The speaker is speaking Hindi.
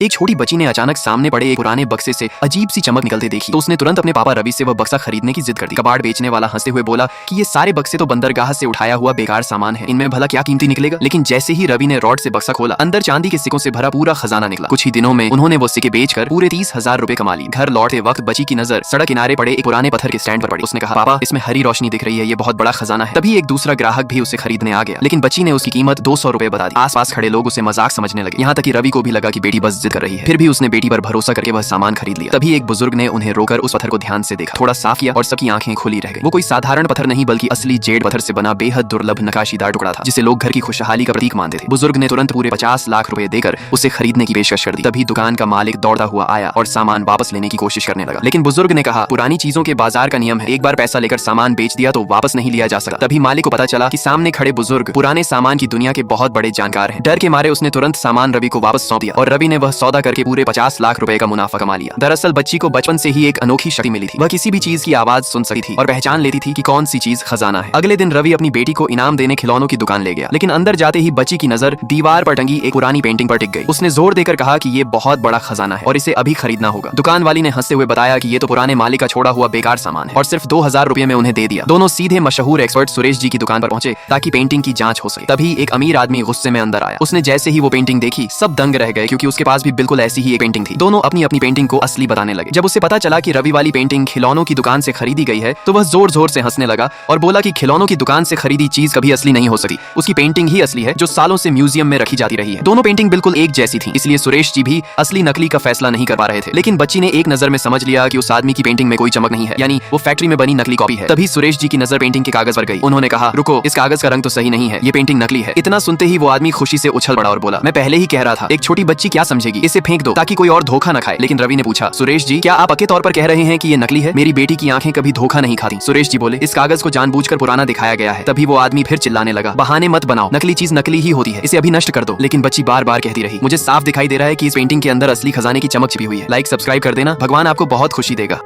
एक छोटी बच्ची ने अचानक सामने पड़े एक पुराने बक्से से अजीब सी चमक निकलते देखी तो उसने तुरंत अपने पापा रवि से वह बक्सा खरीदने की जिद कर दी। कबाड़ बेचने वाला हंसते हुए बोला कि ये सारे बक्से तो बंदरगाह से उठाया हुआ बेकार सामान है, इनमें भला क्या कीमती निकलेगा। लेकिन जैसे ही रवि ने रॉड से बक्सा खोला, अंदर चांदी के सिक्कों से भरा पूरा खजाना निकला। कुछ ही दिनों में उन्होंने वो सिक्के बेचकर पूरे 30,000 रुपए कमा लिए। घर लौटते वक्त बच्ची की नजर सड़क किनारे पड़े एक पुराने पत्थर के स्टैंड पर पड़ी। उसने कहा, पापा इसमें हरी रोशनी दिख रही है, ये बहुत बड़ा खजाना है। तभी एक दूसरा ग्राहक भी उसे खरीदने आ गया, लेकिन बच्ची ने उसकी कीमत 200 रुपए बता दी। आसपास खड़े लोग उसे मजाक समझने लगे, यहाँ तक कि रवि को भी लगा कि बेटी बस जिद कर रही है। फिर भी उसने बेटी पर भरोसा करके वह सामान खरीद लिया। तभी एक बुजुर्ग ने उन्हें रोकर उस पत्थर को ध्यान से देखा, थोड़ा साफ किया और सबकी आंखें खुली रह गई। वो कोई साधारण पत्थर नहीं बल्कि असली जेड पत्थर से बना बेहद दुर्लभ नकाशीदार टुकड़ा था, जिसे लोग घर की खुशहाली का प्रतीक मानते थे। बुजुर्ग ने तुरंत पूरे 50 लाख रुपए देकर उसे खरीदने की पेशकश कर दी। तभी दुकान का मालिक दौड़ता हुआ आया और सामान वापस लेने की कोशिश करने लगा, लेकिन बुजुर्ग ने कहा, पुरानी चीजों के बाजार का नियम है, एक बार पैसा लेकर सामान बेच दिया तो वापस नहीं लिया जा सकता। तभी मालिक को पता चला कि सामने खड़े बुजुर्ग पुराने सामान की दुनिया के बहुत बड़े जानकार हैं। डर के मारे उसने तुरंत सामान रवि को वापस सौंप दिया और रवि ने वह सौदा करके पूरे 50 लाख रुपए का मुनाफा कमा लिया। दरअसल बच्ची को बचपन से ही एक अनोखी शक्ति मिली थी, वह किसी भी चीज की आवाज सुन सकती थी और पहचान लेती थी कि कौन सी चीज खजाना है। अगले दिन रवि अपनी बेटी को इनाम देने खिलौनों की दुकान ले गया, लेकिन अंदर जाते ही बच्ची की नजर दीवार पर टंगी एक पुरानी पेंटिंग पर टिक गई। उसने जोर देकर कहा कि ये बहुत बड़ा खजाना है और इसे अभी खरीदना होगा। दुकान वाली ने हंसते हुए बताया कि ये तो पुराने मालिक का छोड़ा हुआ बेकार सामान है और सिर्फ 2000 रुपए में उन्हें दे दिया। दोनों सीधे मशहूर एक्सपर्ट सुरेश जी की दुकान पर पहुंचे ताकि पेंटिंग की जांच हो सके। तभी एक अमीर आदमी गुस्से में अंदर आया। उसने जैसे ही वो पेंटिंग देखी, सब दंग रह गए, क्योंकि उसके पास भी बिल्कुल ऐसी ही एक पेंटिंग थी। दोनों अपनी अपनी पेंटिंग को असली बताने लगे। जब उसे पता चला कि रवि वाली पेंटिंग खिलौनों की दुकान से खरीदी गई है तो वह जोर जोर से हंसने लगा और बोला कि खिलौनों की दुकान से खरीदी चीज कभी असली नहीं हो सकती, उसकी पेंटिंग ही असली है जो सालों से म्यूजियम में रखी जाती रही है। दोनों पेंटिंग बिल्कुल एक जैसी थी, इसलिए सुरेश जी भी असली नकली का फैसला नहीं कर पा रहे थे। लेकिन बच्ची ने एक नजर में समझ लिया कि उस आदमी की पेंटिंग में कोई चमक नहीं है, यानी वो फैक्ट्री में बनी नकली कॉपी है। तभी सुरेश जी की नजर पेंटिंग के कागज पर गई। उन्होंने कहा, रुको, इस कागज का रंग तो सही नहीं है, ये पेंटिंग नकली है। इतना सुनते ही वो आदमी खुशी से उछल पड़ा और बोला, मैं पहले ही कह रहा था, एक छोटी बच्ची क्या समझेगी, इसे फेंक दो ताकि कोई और धोखा न खाए। लेकिन रवि ने पूछा, सुरेश जी क्या आप पक्के तौर पर कह रहे हैं कि ये नकली है? मेरी बेटी की आंखें कभी धोखा नहीं खाती। सुरेश जी बोले, इस कागज को जानबूझकर पुराना दिखाया गया है। तभी वो आदमी फिर चिल्लाने लगा, बहाने मत बनाओ, नकली चीज नकली ही होती है, इसे अभी नष्ट कर दो। लेकिन बच्ची बार बार कहती रही, मुझे साफ दिखाई दे रहा है कि इस पेंटिंग के अंदर असली खजाने की चमक छिपी हुई है। लाइक सब्सक्राइब कर देना, भगवान आपको बहुत खुशी देगा।